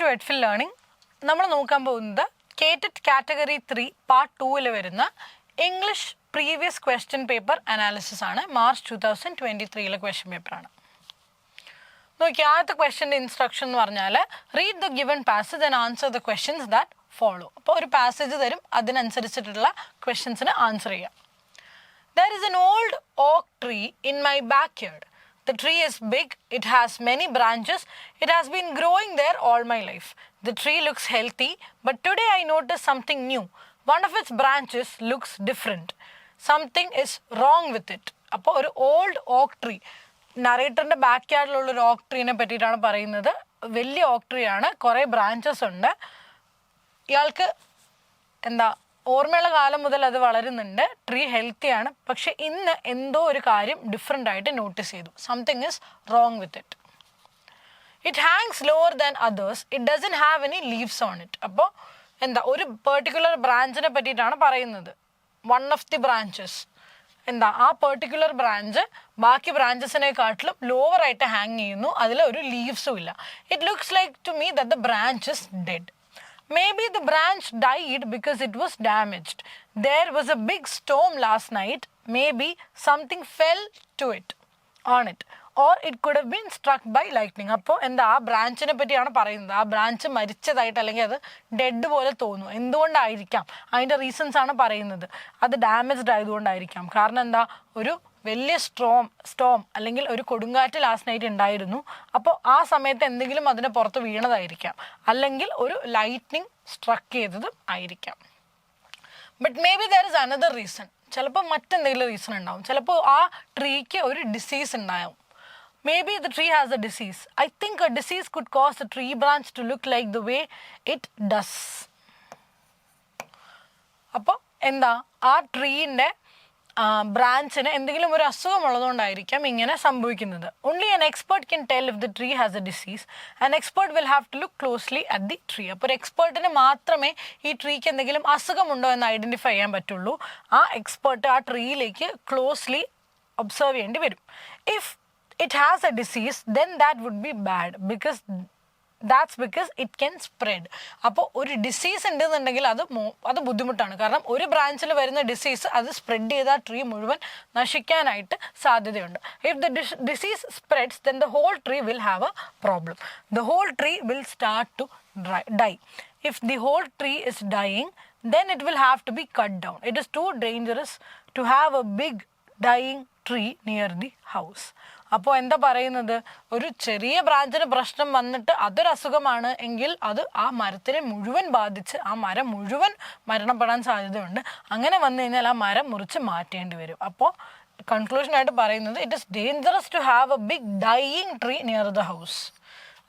To എഡ്ഫിൽ learning. നമ്മൾ നോക്കാൻ പോകുന്നത് KTET കാറ്റഗറി 3 പാർട്ട് 2 വരുന്ന English previous question paper analysis ആണ്. മാർച്ച് 2023 ക്വസ്റ്റ്യൻ പേപ്പറാണ്. നോക്കി, ആദ്യത്തെ ക്വസ്റ്റ്യൻ്റെ ഇൻസ്ട്രക്ഷൻ എന്ന് പറഞ്ഞാൽ read the given passage and answer the questions that follow. അപ്പോൾ ഒരു പാസേജ് തരും, അതിനനുസരിച്ചിട്ടുള്ള ക്വസ്റ്റ്യൻസിന് ആൻസർ ചെയ്യാം. There is an old oak tree in my backyard. The tree is big, it has many branches, it has been growing there all my life. The tree looks healthy, but today I noticed something new. One of its branches looks different. Something is wrong with it. അപ്പോൾ ഒരു old ഓക്ക് tree, നറേറ്ററിൻ്റെ back യാർഡിലുള്ള ഒരു ഓക്ക് ട്രീനെ പറ്റിയിട്ടാണ് പറയുന്നത്. വലിയ ഓക്ക് tree ആണ്, കുറേ branches ഉണ്ട്. ഇയാൾക്ക് ഓർമ്മയുള്ള കാലം മുതൽ അത് വളരുന്നുണ്ട്, ട്രീ ഹെൽത്തിയാണ്. പക്ഷെ ഇന്ന് എന്തോ ഒരു കാര്യം ഡിഫറെൻ്റ് ആയിട്ട് നോട്ടീസ് ചെയ്തു. Something is wrong with it. It hangs lower than others, it doesn't have any leaves on it. അപ്പോൾ ഒരു പെർട്ടിക്കുലർ ബ്രാഞ്ചിനെ പറ്റിയിട്ടാണ് പറയുന്നത്. വൺ ഓഫ് ദി ബ്രാഞ്ചസ് ആ പെർട്ടിക്കുലർ ബ്രാഞ്ച് ബാക്കി ബ്രാഞ്ചസിനെക്കാട്ടിലും ലോവറായിട്ട് ഹാങ് ചെയ്യുന്നു, അതിൽ ഒരു ലീവ്സും ഇല്ല. It looks like to me that the branch is dead. Maybe the branch died because it was damaged. There was a big storm last night. Maybe something fell to it, on it. Or it could have been struck by lightning. അപ്പോൾ ആ ബ്രാഞ്ചിനെ പറ്റിയാണ് പറയുന്നത്. ആ branch മരിച്ചതായിട്ട് അല്ലെങ്കിൽ അത് dead പോലെ തോന്നുന്നു. എന്തുകൊണ്ടായിരിക്കാം? അതിൻ്റെ റീസൺസ് ആണ് പറയുന്നത്. അത് ഡാമേജ്ഡ് ആയതുകൊണ്ടായിരിക്കാം. കാരണം ഒരു വലിയ സ്റ്റോം അല്ലെങ്കിൽ ഒരു കൊടുങ്കാറ്റ് ലാസ്റ്റ് നൈറ്റ് ഉണ്ടായിരുന്നു. അപ്പോൾ ആ സമയത്ത് എന്തെങ്കിലും അതിന് പുറത്ത് വീണതായിരിക്കാം, അല്ലെങ്കിൽ ഒരു ലൈറ്റ്നിങ് സ്ട്രക്ക് ചെയ്തതും ആയിരിക്കാം. But may be there is another reason. ചിലപ്പോൾ മറ്റെന്തെങ്കിലും റീസൺ ഉണ്ടാവും. ചിലപ്പോൾ ആ ട്രീക്ക് ഒരു ഡിസീസ് ഉണ്ടാവും. Maybe the tree has a disease. I think a disease could cause the tree branch to look like the way it does. അപ്പോൾ ആ ട്രീൻ്റെ ബ്രാഞ്ചിന് എന്തെങ്കിലും ഒരു അസുഖമുള്ളതുകൊണ്ടായിരിക്കാം ഇങ്ങനെ സംഭവിക്കുന്നത്. Only an expert can tell if the tree has a disease. An expert will have to look closely at the tree. അപ്പോൾ ഒരു എക്സ്പേർട്ടിന് മാത്രമേ ഈ ട്രീക്ക് എന്തെങ്കിലും അസുഖമുണ്ടോ എന്ന് ഐഡൻറ്റിഫൈ ചെയ്യാൻ പറ്റുള്ളൂ. ആ എക്സ്പേർട്ട് ആ ട്രീയിലേക്ക് ക്ലോസ്ലി ഒബ്സർവ് ചെയ്യേണ്ടി വരും. If it has a disease, then that would be bad because it can spread. അപ്പോൾ ഒരു ഡിസീസ് ഉണ്ടെന്നുണ്ടെങ്കിൽ അത് ബുദ്ധിമുട്ടാണ്. കാരണം ഒരു ബ്രാഞ്ചിൽ വരുന്ന ഡിസീസ് അത് സ്പ്രെഡ് ചെയ്ത ട്രീ മുഴുവൻ നശിക്കാനായിട്ട് സാധ്യതയുണ്ട്. If the disease spreads, then the whole tree will have a problem. The whole tree will start to die. If the whole tree is dying, then it will have to be cut down. It is too dangerous to have a big dying tree near the house. അപ്പോൾ പറയുന്നത്, ഒരു ചെറിയ ബ്രാഞ്ചിന് പ്രശ്നം വന്നിട്ട് അതൊരു അസുഖമാണ് എങ്കിൽ അത് ആ മരത്തിനെ മുഴുവൻ ബാധിച്ച് ആ മരം മുഴുവൻ മരണപ്പെടാൻ സാധ്യതയുണ്ട്. അങ്ങനെ വന്നു കഴിഞ്ഞാൽ ആ മരം മുറിച്ച് മാറ്റേണ്ടി വരും. അപ്പോൾ കൺക്ലൂഷനായിട്ട് പറയുന്നത്, it is dangerous to have a big dying tree near the house.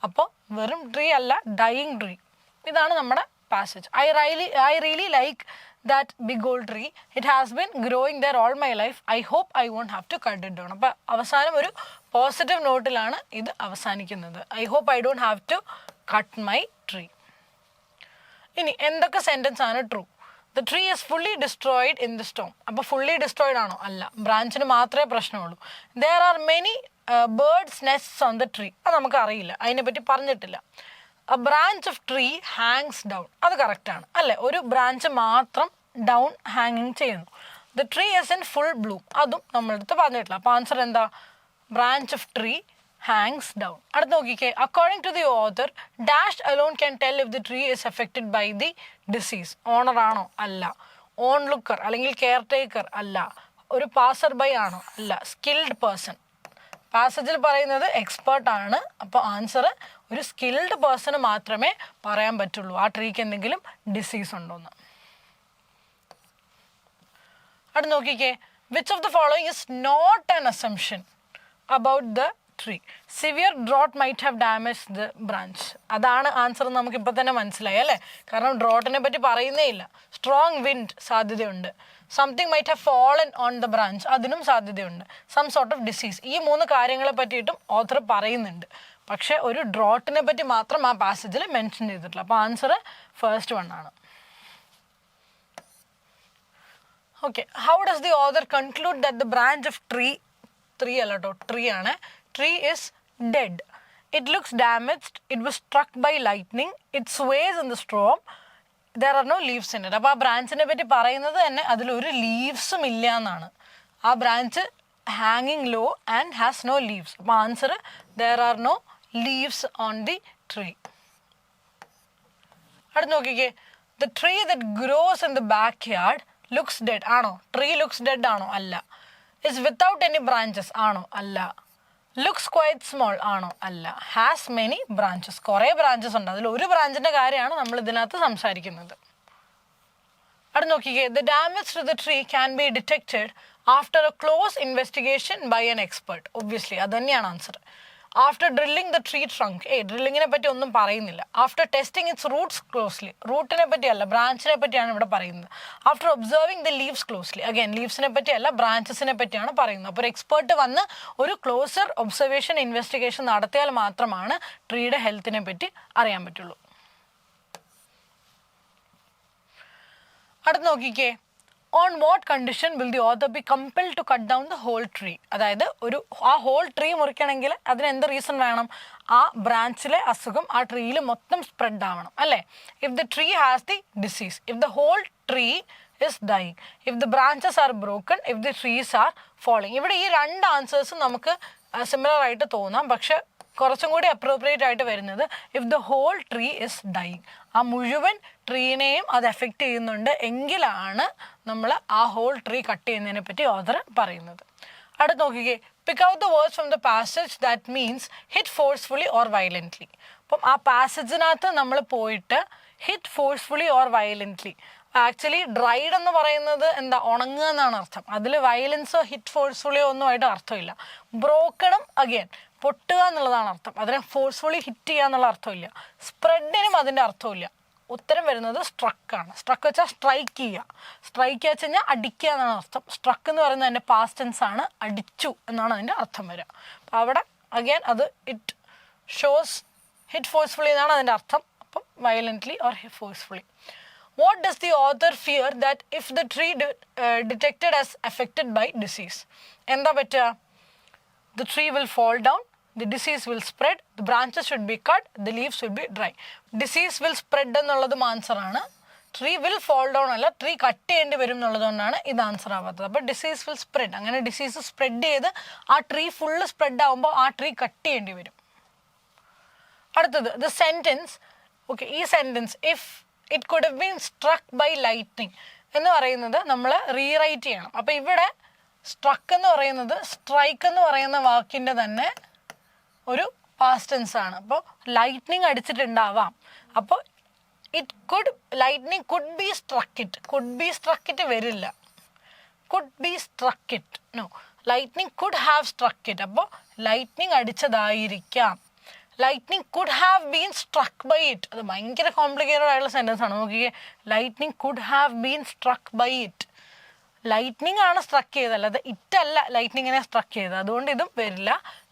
അപ്പോൾ വെറും ട്രീ അല്ല, ഡൈയിങ് ട്രീ. ഇതാണ് നമ്മുടെ passage. I really like that big old tree. It has been growing there all my life. I hope I won't have to cut it down. അപ്പോൾ അവസാനം ഒരു positive നോട്ടിലാണ് ഇത് അവസാനിക്കുന്നത്. I hope I don't have to cut my tree. ഇനി എന്തൊക്കെ sentence ആണ് true? The tree is fully destroyed in the storm. അപ്പോൾ fully destroyed ആണോ? അല്ല, ബ്രാഞ്ചിന് മാത്രമേ പ്രശ്നമുള്ളൂ. There are many birds nests on the tree. അത് നമുക്കറിയില്ല, അതിനെപ്പറ്റി പറഞ്ഞിട്ടില്ല. A branch of tree hangs down. അത് കറക്റ്റാണ് അല്ലേ? ഒരു ബ്രാഞ്ച് മാത്രം ഡൗൺ ഹാങ്ങിങ് ചെയ്യുന്നു. The tree is in full bloom. അതും നമ്മളടുത്ത് പറഞ്ഞിട്ടില്ല. അപ്പോൾ answer branch of tree hangs down. അടുത്ത് നോക്കിക്കേ, according to the author, dash alone can tell if the tree is affected by the disease. Owner ആണോ? അല്ല. ഓൺ ലുക്കർ അല്ലെങ്കിൽ കെയർ ടേക്കർ? അല്ല. ഒരു പാസർ ബൈ ആണോ? അല്ല. Skilled person. പാസേജിൽ പറയുന്നത് എക്സ്പേർട്ട് ആണ്. അപ്പോൾ ആൻസർ ഒരു സ്കിൽഡ് പേഴ്സണ് മാത്രമേ പറയാൻ പറ്റുള്ളൂ ആ ട്രീക്ക് എന്തെങ്കിലും ഡിസീസ് ഉണ്ടോയെന്ന്. അവിടെ നോക്കിക്കേ, which of the following is not an assumption about the tree? Severe drought might have damage the branch. അതാണ് ആൻസർ എന്ന് നമുക്കിപ്പോൾ തന്നെ മനസ്സിലായി അല്ലേ? കാരണം ഡ്രോട്ടിനെ പറ്റി പറയുന്നേ ഇല്ല. സ്ട്രോങ് വിൻഡ് സാധ്യതയുണ്ട്. Something might have fallen on the branch, അതിനും സാധ്യതയുണ്ട്. സം സോർട്ട് ഓഫ് ഡിസീസ്, ഈ 3 കാര്യങ്ങളെ പറ്റിയിട്ടും ഓഥർ പറയുന്നുണ്ട്. പക്ഷേ ഒരു ഡ്രോട്ടിനെ പറ്റി മാത്രം ആ പാസേജിൽ മെൻഷൻ ചെയ്തിട്ടില്ല. അപ്പോൾ ആൻസർ ഫസ്റ്റ് വൺ ആണ്. Okay, how does the author conclude that the branch of tree അല്ല കേട്ടോ, ട്രീ ആണ്, tree is dead. it looks damaged, it was struck by lightning, it sways in the storm, there are no leaves in it. അപ്പോൾ ആ ബ്രാഞ്ചിനെ പറ്റി പറയുന്നത് തന്നെ അതിലൊരു ലീവ്സും ഇല്ല എന്നാണ്. ആ ബ്രാഞ്ച് ഹാങ്ങിങ് low and has no leaves. അപ്പോൾ answer there are no leaves on the tree. അടുത്ത് നോക്കിക്കേ, the tree that grows in the backyard looks dead. ആണോ? ട്രീ ലുക്സ് ഡെഡ് ആണോ? അല്ല. is without any branches ആണോ? അല്ല. looks quite small ആണോ? അല്ല. has many branches, കുറേ ബ്രാഞ്ചസ് ഉണ്ട്. അതിൽ ഒരു ബ്രാഞ്ചിൻ്റെ കാര്യമാണ് നമ്മൾ ഇതിനകത്ത് സംസാരിക്കുന്നത്. അടുത്ത് നോക്കിക്കേ, the damage to the tree can be detected after a close investigation by an expert. obviously അത് തന്നെയാണ് answer. After drilling the tree trunk, ഡ്രില്ലിങ്ങിനെ പറ്റി ഒന്നും പറയുന്നില്ല. After testing its roots closely, റൂട്ടിനെ പറ്റിയല്ല ബ്രാഞ്ചിനെ പറ്റിയാണ് ഇവിടെ പറയുന്നത്. After observing the leaves closely, again ലീവ്സിനെ പറ്റിയല്ല ബ്രാഞ്ചസിനെ പറ്റിയാണ് പറയുന്നത്. അപ്പോൾ ഒരു എക്സ്പേർട്ട് വന്ന് ഒരു ക്ലോസർ ഒബ്സർവേഷൻ ഇൻവെസ്റ്റിഗേഷൻ നടത്തിയാൽ മാത്രമാണ് ട്രീയുടെ ഹെൽത്തിനെ പറ്റി അറിയാൻ പറ്റുള്ളൂ. അടുത്ത് നോക്കിക്കേ, on what condition will the author be compel to cut down the whole tree. അതായത് ആ ഹോൾ ട്രീ മുറിക്കണമെങ്കിൽ അതിന് എന്ത് റീസൺ വേണം? ആ ബ്രാഞ്ചിലെ അസുഖം ആ ട്രീയിൽ മൊത്തം സ്പ്രെഡ് ആവണം, അല്ലേ? If the tree has the disease, if the whole tree is dying, if the branches are broken, if the trees are falling. ഇവിടെ ഈ രണ്ട് ആൻസേഴ്സും നമുക്ക് സിമിലർ ആയിട്ട് തോന്നാം, പക്ഷെ കുറച്ചും കൂടി അപ്രോപ്രിയേറ്റ് ആയിട്ട് വരുന്നത് if the whole tree is dying, ആ മുഴുവൻ ട്രീനെയും അത് എഫക്റ്റ് ചെയ്യുന്നുണ്ട് എങ്കിലാണ് നമ്മൾ ആ ഹോൾ ട്രീ കട്ട് ചെയ്യുന്നതിനെ പറ്റി ഓതർ പറയുന്നത്. അടുത്ത് നോക്കിക്കേ, pick out the words from the passage that means hit forcefully or വയലൻ്റ്ലി. അപ്പം ആ പാസേജിനകത്ത് നമ്മൾ പോയിട്ട് hit forcefully or വയലൻ്റ്ലി, actually dried എന്ന് പറയുന്നത് എന്താ, ഉണങ്ങുക എന്നാണ് അർത്ഥം. അതിൽ വയലൻസോ ഹിറ്റ് ഫോഴ്സ്ഫുള്ളിയോ ഒന്നുമായിട്ട് അർത്ഥമില്ല. ബ്രോക്കണും അഗെയിൻ പൊട്ടുക എന്നുള്ളതാണ് അർത്ഥം, അതിനെ ഫോഴ്സ്ഫുള്ളി ഹിറ്റ് ചെയ്യുക എന്നുള്ള അർത്ഥമില്ല. സ്പ്രെഡിനും അതിൻ്റെ അർത്ഥമില്ല. ഉത്തരം വരുന്നത് സ്ട്രക്കാണ്. സ്ട്രക്ക് വെച്ചാൽ സ്ട്രൈക്ക് ചെയ്യുക, സ്ട്രൈക്ക് വെച്ച് കഴിഞ്ഞാൽ അടിക്കുക എന്നാണ് അർത്ഥം. സ്ട്രക്ക് എന്ന് പറയുന്നത് അതിൻ്റെ പാസ്റ്റ് ടെൻസ് ആണ്, അടിച്ചു എന്നാണ് അതിൻ്റെ അർത്ഥം വരിക. അപ്പോൾ അവിടെ അഗെയിൻ അത് ഇറ്റ് ഷോസ് ഹിറ്റ് ഫോഴ്സ്ഫുള്ളി എന്നാണ് അതിൻ്റെ അർത്ഥം. അപ്പം വയലൻ്റ്ലി or forcefully. What does the author fear that if the tree detected as affected by disease? എന്താ പറ്റുക? The tree will fall down, the disease will spread, the branches should be cut, the leaves will be dry. Disease will spread എന്നുള്ളതും ആൻസറാണ്. Tree will fall down അല്ല, tree cut ചെയ്യേണ്ടി വരും എന്നുള്ളതുകൊണ്ടാണ് ഇത് answer ആവാത്തത്. അപ്പോൾ disease will spread, അങ്ങനെ disease spread ചെയ്ത് ആ tree full spread ആകുമ്പോൾ ആ ട്രീ കട്ട് ചെയ്യേണ്ടി വരും. അടുത്തത് ദ സെൻറ്റൻസ്. ഓക്കെ, ഈ sentence if it could have been struck by lightning എന്ന് പറയുന്നത് നമ്മൾ റീറൈറ്റ് ചെയ്യണം. അപ്പോൾ ഇവിടെ സ്ട്രക്ക് എന്ന് പറയുന്നത് സ്ട്രൈക്ക് എന്ന് പറയുന്ന വാക്കിൻ്റെ തന്നെ ഒരു പാസ്റ്റ് ടെൻസ് ആണ്. അപ്പോൾ ലൈറ്റ്നിങ് അടിച്ചിട്ടുണ്ടാവാം. അപ്പോൾ it could, lightning could be struck it, could be struck it വരില്ല. Could be struck it, no, lightning could have struck it. അപ്പോൾ ലൈറ്റ്നിങ് അടിച്ചതായിരിക്കാം. Lightning could have been struck by it, അത് ഭയങ്കര complicated ആയിട്ടുള്ള sentence ആണ്. നോക്കിയേ, lightning could have been struck by it. Lightning ആണ് struck ചെയ്തത്, അല്ലാതെ ഇറ്റല്ല ലൈറ്റ്നിങ്ങിനെ സ്ട്രക്ക് ചെയ്തത്. അതുകൊണ്ട് ഇതും വരില്ല.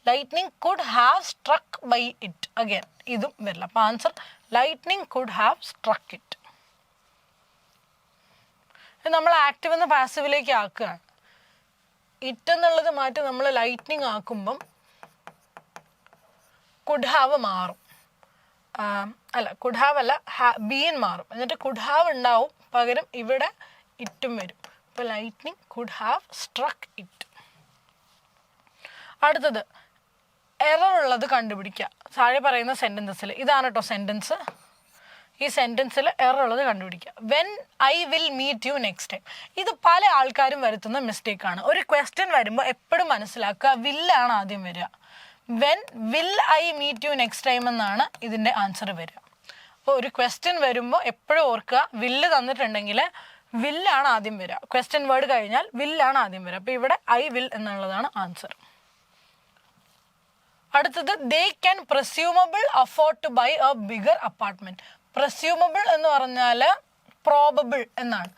Lightning could have struck by it, again ഇതും വരില്ല. അപ്പോൾ answer lightning could have struck it. നമ്മൾ ആക്റ്റീവ് എന്ന് പാസീവിലേക്ക് ആക്കുകയാണ്. ഇറ്റ് എന്നുള്ളത് മാറ്റി നമ്മൾ ലൈറ്റ്നിങ് ആക്കുമ്പം കുഡ് ഹാവ് മാറും. അല്ല, കുഡ് ഹാവ് അല്ല, ബീൻ മാറും. എന്നിട്ട് കുഡ് ഹാവ് ഉണ്ടാവും, പകരം ഇവിടെ ഇറ്റും വരും. അപ്പോൾ lightning could have struck it. അടുത്തത് എറർ ഉള്ളത് കണ്ടുപിടിക്കുക. താഴെ പറയുന്ന സെൻറ്റൻസിൽ ഇതാണ് കേട്ടോ സെൻറ്റൻസ്. ഈ സെൻറ്റൻസിൽ എറർ ഉള്ളത് കണ്ടുപിടിക്കുക. When I will meet you next time. ഇത് പല ആൾക്കാരും വരുത്തുന്ന മിസ്റ്റേക്കാണ്. ഒരു ക്വസ്റ്റ്യൻ വരുമ്പോൾ എപ്പോഴും മനസ്സിലാക്കുക വില്ലാണ് ആദ്യം വരിക. When will I meet you next time എന്നാണ് ഇതിൻ്റെ ആൻസർ വരിക. അപ്പോൾ ഒരു ക്വസ്റ്റ്യൻ വരുമ്പോൾ എപ്പോഴും ഓർക്കുക വില്ല് തന്നിട്ടുണ്ടെങ്കിൽ വില്ലാണ് ആദ്യം വരിക. ക്വസ്റ്റ്യൻ വേർഡ് കഴിഞ്ഞാൽ വില്ലാണ് ആദ്യം വരിക. അപ്പോൾ ഇവിടെ ഐ വിൽ എന്നുള്ളതാണ് ആൻസർ. അടുത്തത് they can presumable afford to buy a bigger apartment. Presumable എന്ന് പറഞ്ഞാൽ പ്രോബബിൾ എന്നാണ്.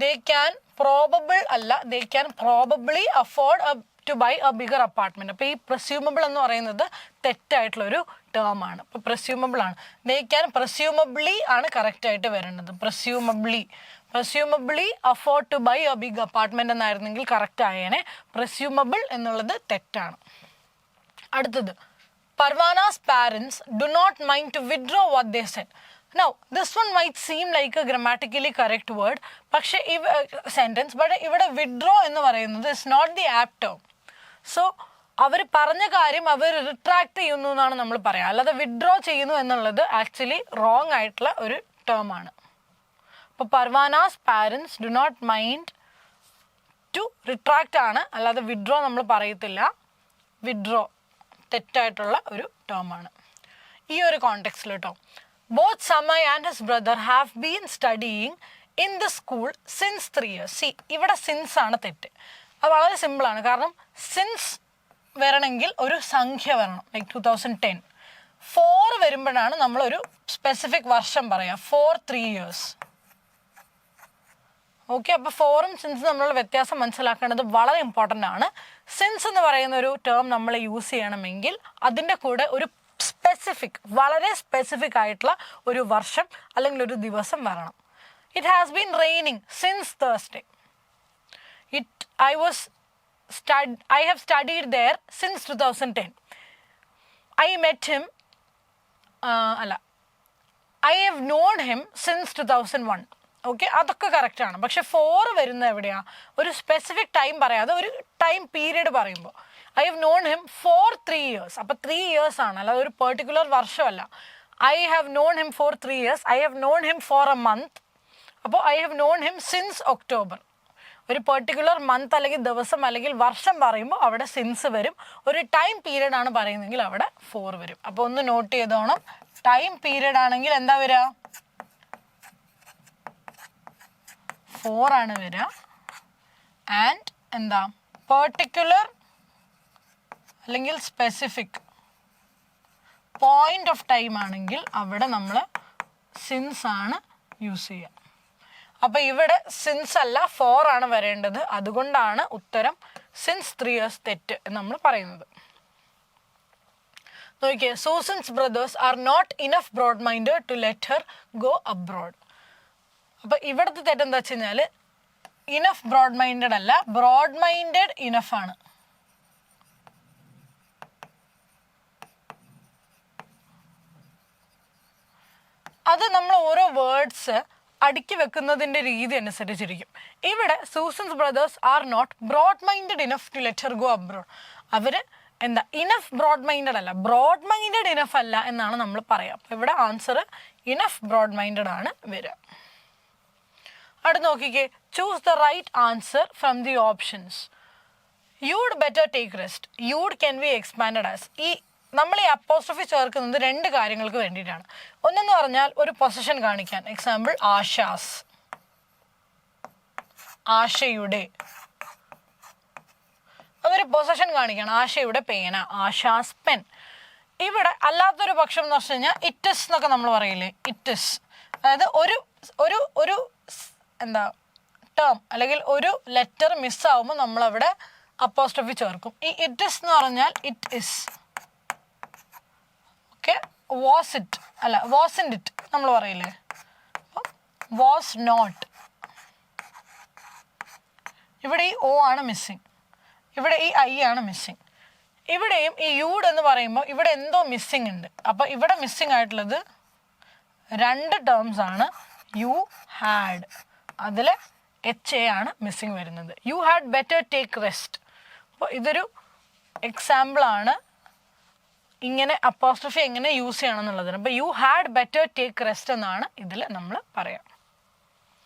ദേ ക്യാൻ പ്രോബബിൾ അല്ല, they can probably afford to buy a bigger apartment. അപ്പോൾ ഈ പ്രസ്യൂമബിൾ എന്ന് പറയുന്നത് തെറ്റായിട്ടുള്ളൊരു ടേം ആണ്. അപ്പോൾ പ്രസ്യൂമബിൾ ആണ്. ദേ ക്യാൻ പ്രസ്യൂമബ്ലി ആണ് കറക്റ്റായിട്ട് വരേണ്ടത്. Presumably afford to buy a big apartment എന്നായിരുന്നെങ്കിൽ കറക്റ്റ് ആയേനെ. പ്രസ്യൂമബിൾ എന്നുള്ളത് തെറ്റാണ്. അടുത്തത് Parvana's parents do not mind to withdraw what they said. Now, this one might seem like a grammatically correct word, പക്ഷേ sentence, but ഇവിടെ withdraw എന്ന് പറയുന്നത് is not the apt term. So, അവർ പറഞ്ഞ കാര്യം അവർ റിട്രാക്ട് ചെയ്യുന്നു എന്നാണ് നമ്മൾ പറയുക. അല്ലാതെ വിഡ്രോ ചെയ്യുന്നു എന്നുള്ളത് ആക്ച്വലി റോങ് ആയിട്ടുള്ള ഒരു ടേം ആണ്. അപ്പോൾ Parvana's parents do not mind to retract ആണ്, അല്ലാതെ വിഡ്രോ നമ്മൾ പറയത്തില്ല. വിഡ്രോ തെറ്റായിട്ടുള്ള ഒരു ടേം ആണ് ഈ ഒരു കോണ്ടെക്സ്റ്റിൽ കേട്ടോ. Both Samay and his brother have been studying in the school since 3 years. C ഇവിടെ സിൻസ് ആണ് തെറ്റ്. അത് വളരെ സിമ്പിളാണ്. കാരണം സിൻസ് വരണമെങ്കിൽ ഒരു സംഖ്യ വരണം, ലൈക്ക് 2010. 4 വരുമ്പോഴാണ് നമ്മളൊരു സ്പെസിഫിക് വർഷം പറയാം. 4 3 years. ഓക്കെ, അപ്പോൾ 4ഉം സിൻസും തമ്മിലുള്ള വ്യത്യാസം മനസ്സിലാക്കേണ്ടത് വളരെ ഇമ്പോർട്ടൻ്റ് ആണ്. സിൻസ് എന്ന് പറയുന്ന ഒരു ടേം നമ്മൾ യൂസ് ചെയ്യണമെങ്കിൽ അതിൻ്റെ കൂടെ ഒരു സ്പെസിഫിക്, വളരെ സ്പെസിഫിക് ആയിട്ടുള്ള ഒരു വർഷം അല്ലെങ്കിൽ ഒരു ദിവസം വരണം. It has been raining since Thursday. I have studied there since 2010. I met him, I have known him since 2001. Okay, അതൊക്കെ കറക്റ്റാണ്. പക്ഷെ 4 വരുന്നത് എവിടെയാണ്? ഒരു സ്പെസിഫിക് ടൈം പറയാതെ ഒരു ടൈം പീരീഡ് പറയുമ്പോൾ I have known him for 3 years. അപ്പോൾ 3 years ആണ്, അല്ലാതെ ഒരു പെർട്ടിക്കുലർ വർഷമല്ല. I have known him for 3 years. I have known him for a month. അപ്പോൾ I have known him since October. ഒരു പെർട്ടിക്കുലർ മന്ത് അല്ലെങ്കിൽ ദിവസം അല്ലെങ്കിൽ വർഷം പറയുമ്പോൾ അവിടെ സിൻസ് വരും. ഒരു ടൈം പീരീഡ് ആണ് പറയുന്നതെങ്കിൽ അവിടെ 4 വരും. അപ്പോൾ ഒന്ന് നോട്ട് ചെയ്തോണം. ടൈം പീരീഡ് ആണെങ്കിൽ എന്താ വരിക? 4 ആണ് വരിക. ആൻഡ് എന്താ പെർട്ടിക്കുലർ അല്ലെങ്കിൽ സ്പെസിഫിക് പോയിന്റ് ഓഫ് ടൈം ആണെങ്കിൽ അവിടെ നമ്മൾ സിൻസ് ആണ് യൂസ് ചെയ്യുക. അപ്പോൾ ഇവിടെ സിൻസ് അല്ല 4 ആണ് വരേണ്ടത്. അതുകൊണ്ടാണ് ഉത്തരം സിൻസ് 3 years തെറ്റ് എന്ന് നമ്മൾ പറയുന്നത്. നോക്കിയേ, Susan's brothers are not enough broad minded to let her go abroad. അപ്പോൾ ഇവിടുത്തെ തെറ്റെന്താ വെച്ച് കഴിഞ്ഞാൽ ഇനഫ് ബ്രോഡ് മൈൻഡഡ് അല്ല, ബ്രോഡ് മൈൻഡഡ് ഇനഫ് ആണ്. അത് നമ്മൾ ഓരോ വേർഡ്സ് അടുക്കി വെക്കുന്നതിൻ്റെ രീതി അനുസരിച്ചിരിക്കും. ഇവിടെ Susan's brothers are not broad minded enough to let her go abroad. അവർ എന്താ ഇനഫ് ബ്രോഡ് മൈൻഡഡ് അല്ല, ബ്രോഡ് മൈൻഡഡ് ഇനഫ് അല്ല എന്നാണ് നമ്മൾ പറയുക. അപ്പോൾ ഇവിടെ ആൻസർ ഇനഫ് ബ്രോഡ് മൈൻഡഡ് ആണ് വരിക. അടുത്ത് നോക്കിക്കേ, choose the right answer from the options. You'd better take rest. You'd can be expanded as. ഈ നമ്മൾ ഈ അപ്പോസ്ട്രോഫി ചേർക്കുന്നത് 2 കാര്യങ്ങൾക്ക് വേണ്ടിയിട്ടാണ്. ഒന്നെന്ന് പറഞ്ഞാൽ ഒരു പൊസിഷൻ കാണിക്കാൻ, എക്സാമ്പിൾ ആശാസ്, ആശയുടെ. അതൊരു പൊസിഷൻ കാണിക്കണം. ആശയുടെ പേന, ആശാസ് പെൻ. ഇവിടെ അല്ലാത്തൊരു പക്ഷം എന്ന് വെച്ച് കഴിഞ്ഞാൽ ഇറ്റിസ് എന്നൊക്കെ നമ്മൾ പറയില്ലേ, ഇറ്റിസ്. അതായത് ഒരു ഒരു ഒരു എന്താ ടേം അല്ലെങ്കിൽ ഒരു ലെറ്റർ മിസ്സാവുമ്പോൾ നമ്മളവിടെ അപ്പോസ്ട്രോഫി ചേർക്കും. ഈ ഇറ്റിസ് എന്ന് പറഞ്ഞാൽ it is. Okay, was it അല്ല, വാസിൻറ്റ് ഇറ്റ് നമ്മൾ പറയില്ലേ. Was not. ഇവിടെ ഈ ഒ ആണ് മിസ്സിങ്, ഇവിടെ ഈ ഐ ആണ് മിസ്സിങ്. ഇവിടെയും ഈ യൂഡ് എന്ന് പറയുമ്പോൾ ഇവിടെ എന്തോ മിസ്സിങ് ഉണ്ട്. അപ്പോൾ ഇവിടെ മിസ്സിങ് ആയിട്ടുള്ളത് 2 ടേംസ് ആണ്. യു ഹാഡ്, അതിൽ HA ആണ് മിസ്സിങ് വരുന്നത്. U had better take rest. അപ്പോൾ ഇതൊരു എക്സാമ്പിളാണ് ഇങ്ങനെ അപ്പോസ്ട്രോഫി എങ്ങനെ യൂസ് ചെയ്യണം എന്നുള്ളതിന്. അപ്പോൾ you had better take rest എന്നാണ് ഇതിൽ നമ്മൾ പറയാം.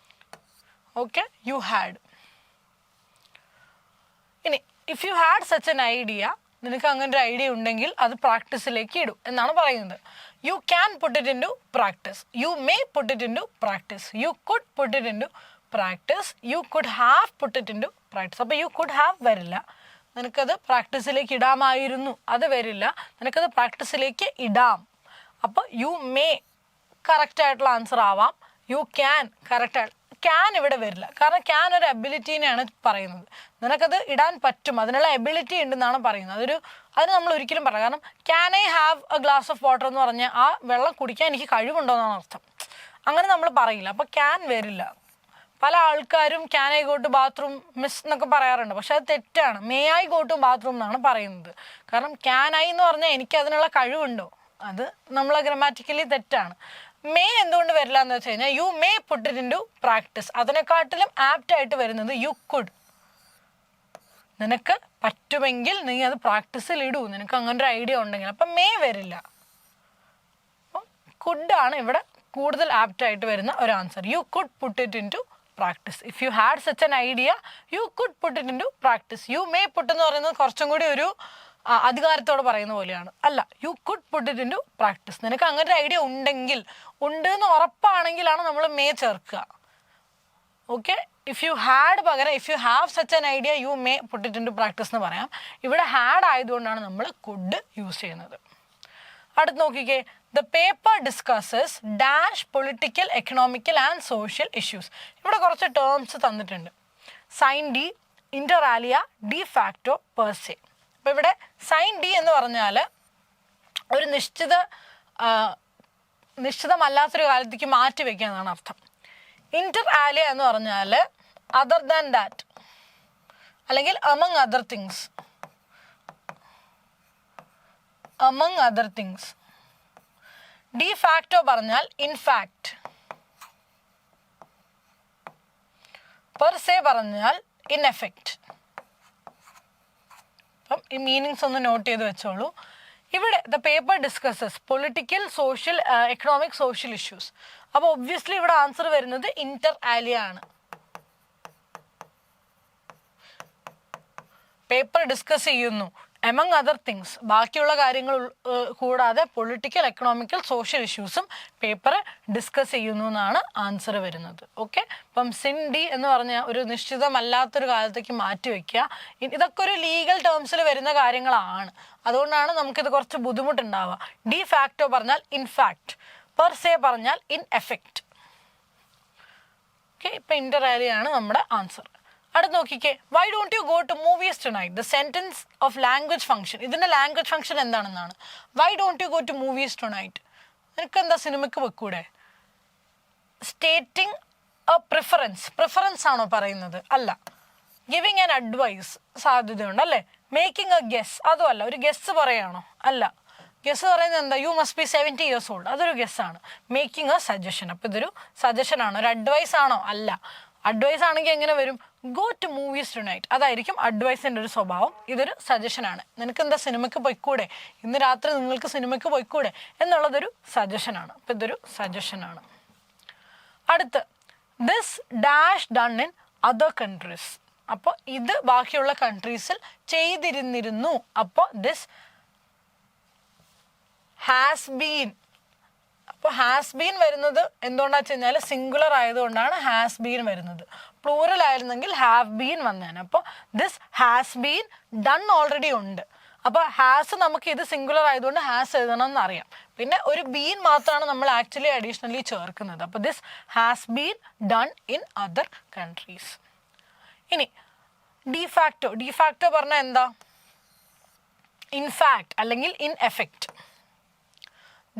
Okay, you had. ഇനി if you had such an idea, നിനക്ക് അങ്ങനെ ഒരു ഐഡിയ ഉണ്ടെങ്കിൽ അത് പ്രാക്ടീസിലേക്ക് ഇടും എന്നാണ് പറയുന്നത്. You can put it in to practice. You may put it in to practice. You could put it in to practice. You could have put it in to practice. അപ്പോൾ you could have വരില്ല. നിനക്കത് പ്രാക്ടീസിലേക്ക് ഇടാമായിരുന്നു, അത് വരില്ല. നിനക്കത് പ്രാക്ടീസിലേക്ക് ഇടാം. അപ്പോൾ you may കറക്റ്റായിട്ടുള്ള answer ആവാം. യു ക്യാൻ കറക്റ്റായിട്ട്, ക്യാൻ ഇവിടെ വരില്ല. കാരണം ക്യാൻ ഒരു എബിലിറ്റീനെയാണ് പറയുന്നത്. നിനക്കത് ഇടാൻ പറ്റും, അതിനുള്ള എബിലിറ്റി ഉണ്ടെന്നാണ് പറയുന്നത്. അതിന് നമ്മൾ ഒരിക്കലും പറയാം. കാരണം can I have A glass of water എന്ന് പറഞ്ഞാൽ ആ വെള്ളം കുടിക്കാൻ എനിക്ക് കഴിവുണ്ടോ എന്നാണ് അർത്ഥം. അങ്ങനെ നമ്മൾ പറയില്ല. അപ്പോൾ ക്യാൻ വരില്ല. പല ആൾക്കാരും can I go to bathroom miss എന്നൊക്കെ പറയാറുണ്ട്, പക്ഷെ അത് തെറ്റാണ്. May I go to bathroom എന്നാണ് പറയുന്നത്. കാരണം ക്യാൻ ഐ എന്ന് പറഞ്ഞാൽ എനിക്ക് അതിനുള്ള കഴിവുണ്ടോ, അത് നമ്മൾ ഗ്രാമാറ്റിക്കലി തെറ്റാണ്. മേ എന്തുകൊണ്ട് വരില്ല എന്ന് വെച്ച് കഴിഞ്ഞാൽ you may put it in to practice. അതിനെക്കാട്ടിലും ആപ്റ്റ് ആയിട്ട് വരുന്നത് യു കുഡ്. നിനക്ക് പറ്റുമെങ്കിൽ നീ അത് പ്രാക്ടീസിൽ ഇടൂ, നിനക്ക് അങ്ങനെ ഒരു ഐഡിയ ഉണ്ടെങ്കിൽ. അപ്പം മേ വരില്ല. അപ്പം കുഡാണ് ഇവിടെ കൂടുതൽ ആപ്റ്റ് ആയിട്ട് വരുന്ന ഒരു answer. You could put it in to practice. If you had such an idea you could put it in to practice. You may put എന്ന് പറയുന്നത് കുറച്ചും കൂടി ഒരു അധികാരത്തോട് പറയുന്ന പോലെയാണ്. അല്ല, you could put it in to practice. നിനക്ക് അങ്ങനെ ഒരു ഐഡിയ ഉണ്ടെങ്കിൽ, ഉണ്ട് എന്ന് ഉറപ്പാണെങ്കിലാണ് നമ്മൾ മേ ചേർക്കുക. ഓക്കെ, ഇഫ് യു ഹാഡ് പകരം if you have such an idea you may put it in to practice എന്ന് പറയാം. ഇവിടെ ഹാഡ് ആയതുകൊണ്ടാണ് നമ്മൾ കുഡ് യൂസ് ചെയ്യുന്നത്. അടുത്ത് നോക്കിക്കേ, the paper discusses dash political, economical and social issues. ഇവിടെ കുറച്ച് ടേംസ് തന്നിട്ടുണ്ട്. Sine die, inter alia, de facto, per se. അപ്പോൾ ഇവിടെ സൈൻ ഡി എന്ന് പറഞ്ഞാൽ ഒരു നിശ്ചിതമല്ലാത്തൊരു കാലത്തേക്ക് മാറ്റി വയ്ക്കുക എന്നാണ് അർത്ഥം. ഇന്റർ ആലിയ എന്ന് പറഞ്ഞാൽ അതർ ദാൻ ദാറ്റ്, അല്ലെങ്കിൽ among other things. among other things. D facto പറഞ്ഞാൽ ഇൻ ഫാക്ട്. പെർ സെ പറഞ്ഞാൽ ഇൻ എഫക്റ്റ്. അപ്പം ഈ മീനിങ്സ് ഒന്ന് നോട്ട് ചെയ്ത് വെച്ചോളൂ. ഇവിടെ the paper discusses political, social, economic, social issues. അപ്പോൾ ഒബ്വിയസ്ലി ഇവിടെ ആൻസർ വരുന്നത് ഇന്റർ ആലിയ ആണ്. പേപ്പർ ഡിസ്കസ് ചെയ്യുന്നു, എമംഗ് അതർ തിങ്സ്, ബാക്കിയുള്ള കാര്യങ്ങൾ കൂടാതെ പൊളിറ്റിക്കൽ, എക്കണോമിക്കൽ, സോഷ്യൽ ഇഷ്യൂസും പേപ്പർ ഡിസ്കസ് ചെയ്യുന്നു എന്നാണ് ആൻസർ വരുന്നത്. ഓക്കെ, അപ്പം സിൻ ഡി എന്ന് പറഞ്ഞാൽ ഒരു നിശ്ചിതമല്ലാത്തൊരു കാലത്തേക്ക് മാറ്റിവെക്കുക. ഇതൊക്കെ ഒരു ലീഗൽ ടേംസിൽ വരുന്ന കാര്യങ്ങളാണ്, അതുകൊണ്ടാണ് നമുക്കിത് കുറച്ച് ബുദ്ധിമുട്ടുണ്ടാവുക. ഡി ഫാക്ടോ പറഞ്ഞാൽ ഇൻ ഫാക്ട്, പെർ സെ പറഞ്ഞാൽ ഇൻ എഫക്റ്റ്. ഓക്കെ, ഇപ്പം ഇന്റർ ആലിയാണ് നമ്മുടെ ആൻസർ. അടുത്ത് നോക്കിക്കേ, why don't you go to movies tonight. The sentence of language function. ഇതിന്റെ ലാംഗ്വേജ് ഫംഗ്ഷൻ എന്താണെന്നാണ്. Why don't you go to movies tonight. നിനക്ക് എന്താ സിനിമയ്ക്ക് വെക്കൂടെ? സ്റ്റേറ്റിംഗ് എ പ്രിഫറൻസ് ആണോ പറയുന്നത്? അല്ല. ഗിവിങ് ആൻ അഡ്വൈസ് സാധ്യതയുണ്ട് അല്ലേ. മേക്കിംഗ് എ ഗെസ്, അതും അല്ല. ഒരു ഗെസ് പറയാണോ? അല്ല. ഗെസ് പറയുന്നത് എന്താ? You must be 70 years old, അതൊരു ഗെസ്സാണ്. മേക്കിംഗ് എ സജഷൻ, അപ്പോൾ ഇതൊരു സജഷൻ ആണ്. ഒരു അഡ്വൈസ് ആണോ? അല്ല. അഡ്വൈസ് ആണെങ്കിൽ എങ്ങനെ വരും? ഗോ ടു മൂവീസ് ടുനൈറ്റ്, അതായിരിക്കും അഡ്വൈസിൻ്റെ ഒരു സ്വഭാവം. ഇതൊരു സജഷനാണ്. നിനക്ക് എന്താ സിനിമയ്ക്ക് പോയിക്കൂടെ, ഇന്ന് രാത്രി നിങ്ങൾക്ക് സിനിമയ്ക്ക് പോയിക്കൂടെ എന്നുള്ളതൊരു സജഷനാണ്. അപ്പം ഇതൊരു സജഷനാണ്. അടുത്ത്, this dash done in other countries. അപ്പോൾ ഇത് ബാക്കിയുള്ള കൺട്രീസിൽ ചെയ്തിരുന്നിരുന്നു. അപ്പോൾ ദിസ് ഹാസ് ബീൻ. അപ്പോൾ ഹാസ് ബീൻ വരുന്നത് എന്തുകൊണ്ടാണെന്ന് വെച്ച് കഴിഞ്ഞാൽ സിംഗുലർ ആയതുകൊണ്ടാണ് ഹാസ് ബീൻ വരുന്നത്. പ്ലൂറൽ ആയിരുന്നെങ്കിൽ ഹാവ് ബീൻ വന്നേനെ. അപ്പോൾ this has been done already ഉണ്ട്. അപ്പോൾ ഹാസ് നമുക്ക് ഇത് സിംഗുലർ ആയതുകൊണ്ട് ഹാസ് എഴുതണം എന്നറിയാം. പിന്നെ ഒരു ബീൻ മാത്രമാണ് നമ്മൾ ആക്ച്വലി അഡീഷണലി ചേർക്കുന്നത്. അപ്പോൾ this has been done in other countries. ഇനി ഡിഫാക്ടോ പറഞ്ഞാൽ എന്താ? ഇൻഫാക്ട് അല്ലെങ്കിൽ ഇൻ എഫക്റ്റ്.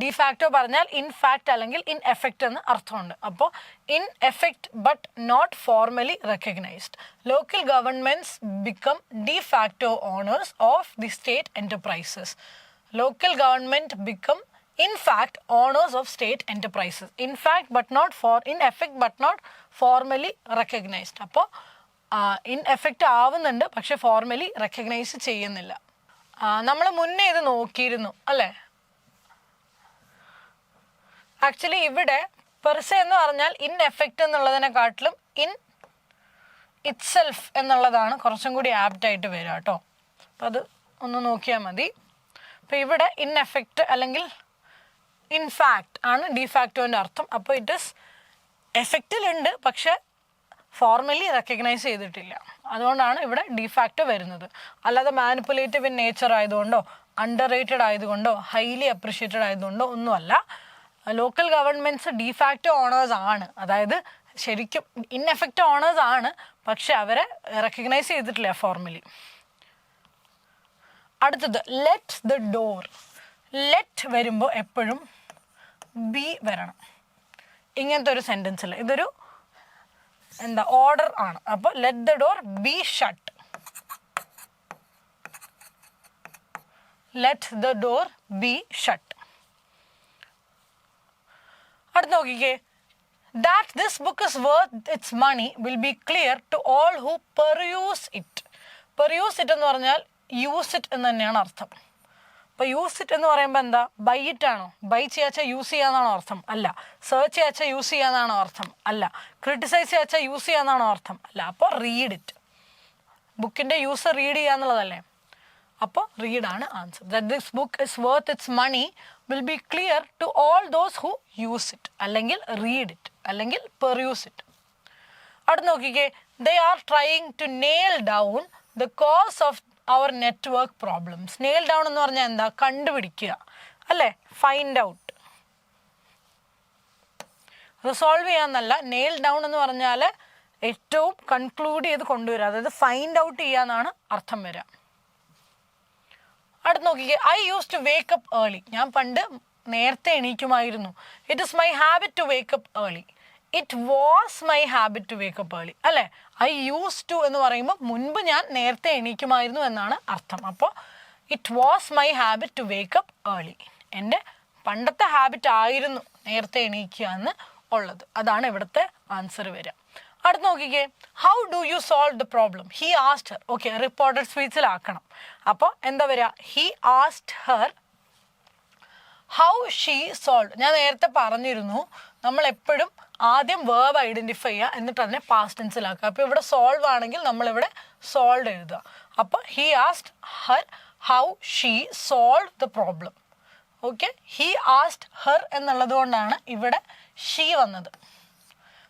ഡിഫാക്ടോ പറഞ്ഞാൽ ഇൻ ഫാക്ട് അല്ലെങ്കിൽ ഇൻ എഫക്റ്റ് എന്ന് അർത്ഥമുണ്ട്. അപ്പോൾ in effect but not formally recognised. Local governments become de facto owners of the state enterprises. Local government become in fact owners of state enterprises. In fact but not for, in effect but not formally recognized. അപ്പോൾ in effect ആവുന്നുണ്ട്, പക്ഷെ formally recognise ചെയ്യുന്നില്ല. നമ്മൾ മുന്നേ ഇത് നോക്കിയിരുന്നു അല്ലേ. Actually ഇവിടെ പെർസെ എന്ന് പറഞ്ഞാൽ ഇൻ എഫക്റ്റ് എന്നുള്ളതിനെക്കാട്ടിലും ഇൻ ഇറ്റ്സെൽഫ് എന്നുള്ളതാണ് കുറച്ചും കൂടി ആപ്റ്റ് ആയിട്ട് വരിക കേട്ടോ. അപ്പം അത് ഒന്ന് നോക്കിയാൽ മതി. അപ്പം ഇവിടെ ഇൻ എഫക്റ്റ് അല്ലെങ്കിൽ ഇൻ ഫാക്ട് ആണ് ഡിഫാക്ടോൻ്റെ അർത്ഥം. അപ്പോൾ ഇറ്റ് ഇസ് എഫക്റ്റിലുണ്ട്, പക്ഷെ ഫോർമലി റെക്കഗ്നൈസ് ചെയ്തിട്ടില്ല. അതുകൊണ്ടാണ് ഇവിടെ ഡിഫാക്ടോ വരുന്നത്. അല്ലാതെ മാനിപ്പുലേറ്റീവ് ഇൻ നേച്ചർ ആയതുകൊണ്ടോ അണ്ടർ റേറ്റഡ് ആയതുകൊണ്ടോ ഹൈലി അപ്രിഷിയേറ്റഡ് ആയതുകൊണ്ടോ ഒന്നുമല്ല. ലോക്കൽ ഗവൺമെൻറ്റ്സ് ഡിഫാക്ടോ ഓണേഴ്സ് ആണ്, അതായത് ശരിക്കും ഇൻ എഫക്റ്റ് ഓണേഴ്സ് ആണ്, പക്ഷെ അവരെ റെക്കഗ്നൈസ് ചെയ്തിട്ടില്ല ഫോർമലി. അടുത്തത് ലെറ്റ് ദ ഡോർ. ലെറ്റ് വരുമ്പോൾ എപ്പോഴും ബി വരണം ഇങ്ങനത്തെ ഒരു സെൻറ്റൻസിൽ. ഇതൊരു എന്താ ഓർഡർ ആണ്. അപ്പോൾ let the door B shut. Let the door B shut. അടുത്ത് നോക്കിക്കേ, that this book is worth its money will be clear to all who peruse it. Peruse it എന്ന് പറഞ്ഞാൽ യൂസ് ഇറ്റ് എന്ന് തന്നെയാണ് അർത്ഥം. അപ്പോൾ യൂസ് ഇറ്റ് എന്ന് പറയുമ്പോൾ എന്താ, ബൈ ഇറ്റ് ആണോ? ബൈ ചെയ്യാച്ചാൽ യൂസ് ചെയ്യാന്നാണോ അർത്ഥം? അല്ല. സെർച്ച് ചെയ്യാച്ചാൽ യൂസ് ചെയ്യാന്നാണോ അർത്ഥം? അല്ല. ക്രിട്ടിസൈസ് ചെയ്യാച്ചാൽ യൂസ് ചെയ്യാന്നാണോ അർത്ഥം? അല്ല. അപ്പോൾ റീഡ് ഇറ്റ്. ബുക്കിൻ്റെ യൂസ് റീഡ് ചെയ്യാന്നുള്ളതല്ലേ? അപ്പോൾ റീഡാണ് answer. That this book is worth its money will be clear to all those who use it, അല്ലെങ്കിൽ റീഡ് ഇറ്റ്, അല്ലെങ്കിൽ പെർയൂസ് ഇറ്റ്. അവിടെ നോക്കിക്കേ, they are trying to nail down the cause of our network problems. Nail down എന്ന് പറഞ്ഞാൽ എന്താ, കണ്ടുപിടിക്കുക അല്ലേ, find out. Resolve ചെയ്യാന്നല്ല, നെയിൽ ഡൗൺ എന്ന് പറഞ്ഞാൽ ഏറ്റവും കൺക്ലൂഡ് ചെയ്ത് കൊണ്ടുവരിക, അതായത് ഫൈൻഡ് ഔട്ട് ചെയ്യാന്നാണ് അർത്ഥം വരിക. അടുത്ത് നോക്കിക്കേ, I use to wake up early. ഞാൻ പണ്ട് നേരത്തെ എണീക്കുമായിരുന്നു. It is my habit to wake up early. It was my habit to wake up early അല്ലേ. ഐ യൂസ് ടു എന്ന് പറയുമ്പോൾ മുൻപ് ഞാൻ നേരത്തെ എണീക്കുമായിരുന്നു എന്നാണ് അർത്ഥം. അപ്പോൾ it was my habit to wake up early, എൻ്റെ പണ്ടത്തെ ഹാബിറ്റ് ആയിരുന്നു നേരത്തെ എണീക്കുക എന്ന് ഉള്ളത്. അതാണ് ഇവിടുത്തെ ആൻസർ വരിക. അടുത്ത് നോക്കിക്കേ, how do you solve the problem? He asked her. Okay, reported സ്പീച്ചിലാക്കണം. അപ്പോൾ എന്താ വരിക, he asked her how she solve. ഞാൻ നേരത്തെ പറഞ്ഞിരുന്നു, നമ്മൾ എപ്പോഴും ആദ്യം വേർബ് ഐഡൻറ്റിഫൈ ചെയ്യുക, എന്നിട്ട് അതിനെ പാസ്റ്റ് ടെൻസിലാക്കുക. അപ്പോൾ ഇവിടെ സോൾവ് ആണെങ്കിൽ നമ്മളിവിടെ സോൾവ് എഴുതുക. അപ്പോൾ he asked her how she solve the problem. Okay, he asked her എന്നുള്ളത് കൊണ്ടാണ് ഇവിടെ ഷീ വന്നത്.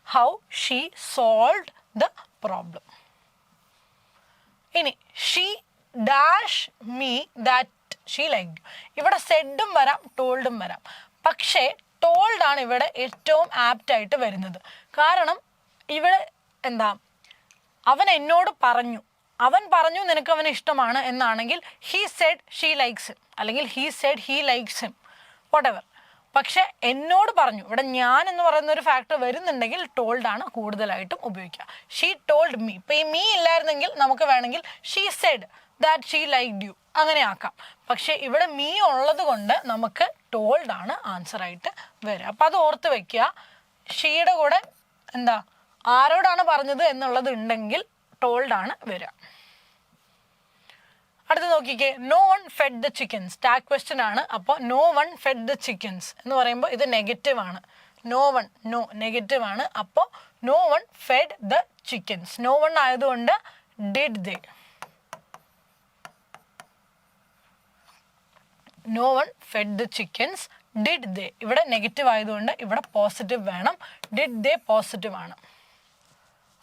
How she solve the problem. ഇനി she dash me that she like. ഇവിടെ സെഡും വരാം, ടോൾഡും വരാം. പക്ഷേ ടോൾഡ് ആണ് ഇവിടെ ഏറ്റവും ആപ്റ്റ് ആയിട്ട് വരുന്നത്. കാരണം ഇവിടെ എന്താ, അവൻ എന്നോട് പറഞ്ഞു, അവൻ പറഞ്ഞു നിനക്ക് അവന് ഇഷ്ടമാണ് എന്നാണെങ്കിൽ he said she likes him, അല്ലെങ്കിൽ he said he likes him, whatever. പക്ഷെ എന്നോട് പറഞ്ഞു, ഇവിടെ ഞാൻ എന്ന് പറയുന്ന ഒരു ഫാക്ടർ വരുന്നുണ്ടെങ്കിൽ ടോൾഡ് ആണ് കൂടുതലായിട്ടും ഉപയോഗിക്കുക. She told me. ഇപ്പം ഈ മീ ഇല്ലായിരുന്നെങ്കിൽ നമുക്ക് വേണമെങ്കിൽ she said that she liked you അങ്ങനെ ആക്കാം. പക്ഷെ ഇവിടെ മീ ഉള്ളത് കൊണ്ട് നമുക്ക് ടോൾഡ് ആണ് ആൻസർ ആയിട്ട് വരിക. അപ്പം അത് ഓർത്ത് വെക്കുക. ഷീയുടെ കൂടെ എന്താ, ആരോടാണ് പറഞ്ഞത് എന്നുള്ളത് ഉണ്ടെങ്കിൽ ടോൾഡ് ആണ് വരിക. അടുത്ത് നോക്കിക്കേ, no one fed the chickens. Tag question ആണ്. അപ്പോൾ no one fed the chickens എന്ന് പറയുമ്പോൾ ഇത് നെഗറ്റീവ് ആണ്. നോ വൺ, നോ നെഗറ്റീവ് ആണ്. അപ്പോൾ no one fed the chickens. No one ആയതുകൊണ്ട് did they. No one fed the chickens, did they. ഇവിടെ നെഗറ്റീവ് ആയതുകൊണ്ട് ഇവിടെ പോസിറ്റീവ് വേണം. ഡിഡ് ദേ പോസിറ്റീവ് ആണ്.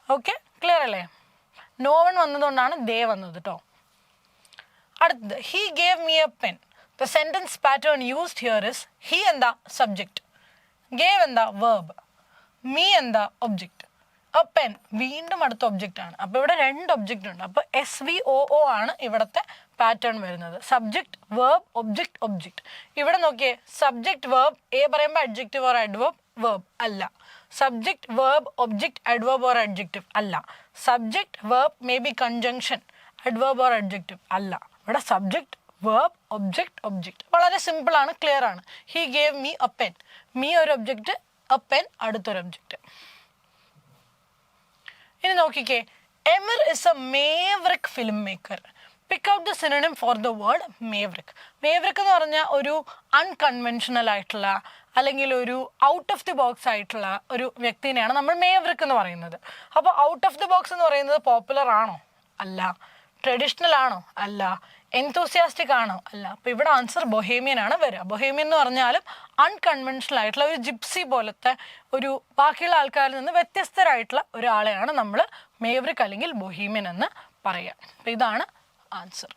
ഓക്കെ, ക്ലിയർ അല്ലേ? നോ വൺ വന്നതുകൊണ്ടാണ് ദേ വന്നത് കേട്ടോ. അടുത്തത്, he gave me a pen. The sentence pattern used here is he എന്താ സബ്ജക്റ്റ്, ഗേവ് എന്താ വേർബ്, മീ എന്താ ഒബ്ജക്റ്റ്, എ പെൻ വീണ്ടും അടുത്ത ഒബ്ജക്റ്റ് ആണ്. അപ്പോൾ ഇവിടെ രണ്ട് ഒബ്ജക്റ്റ് ഉണ്ട്. അപ്പോൾ SVOO ആണ് ഇവിടുത്തെ പാറ്റേൺ വരുന്നത്. Subject verb object object. ഇവിടെ നോക്കിയേ, സബ്ജക്റ്റ് വേർബ് എ പറയുമ്പോൾ അഡ്ജക്റ്റീവ് ഓർ അഡ്വേർബ് വേർബ് അല്ല. Subject verb object adverb or adjective അല്ല. Subject verb may be conjunction adverb or adjective അല്ല. ഇവിടെ സബ്ജക്റ്റ് വേർബ് ഒബ്ജക്റ്റ് ഒബ്ജക്റ്റ്. വളരെ സിമ്പിളാണ്, ക്ലിയർ ആണ്. He gave me a pen. Me ഒരു object, a pen അടുത്തൊരു object. ഇനി നോക്കിക്കേ, എമിർ is A Maverick film maker. Pick out the synonym for the word Maverick. Maverick എന്ന് പറഞ്ഞാൽ ഒരു അൺകൺവെൻഷണൽ ആയിട്ടുള്ള, അല്ലെങ്കിൽ ഒരു ഔട്ട് ഓഫ് ദി ബോക്സ് ആയിട്ടുള്ള ഒരു വ്യക്തിനെയാണ് നമ്മൾ മേവറിക് എന്ന് പറയുന്നത്. അപ്പോൾ ഔട്ട് ഓഫ് ദി ബോക്സ് എന്ന് പറയുന്നത് പോപ്പുലർ ആണോ? അല്ല. ട്രഡീഷണൽ ആണോ? അല്ല. എൻതൂസിയാസ്റ്റിക് ആണോ? അല്ല. അപ്പോൾ ഇവിടെ ആൻസർ ബൊഹേമിയൻ ആണ് വരിക. ബൊഹേമിയൻ എന്ന് പറഞ്ഞാലും അൺകൺവെൻഷണൽ ആയിട്ടുള്ള ഒരു ജിപ്സി പോലത്തെ ഒരു ബാക്കിയുള്ള ആൾക്കാരിൽ നിന്ന് വ്യത്യസ്തരായിട്ടുള്ള ഒരാളെയാണ് നമ്മൾ മേവറിക് അല്ലെങ്കിൽ ബൊഹീമിയൻ എന്ന് പറയുക. അപ്പോൾ ഇതാണ് ആൻസർ.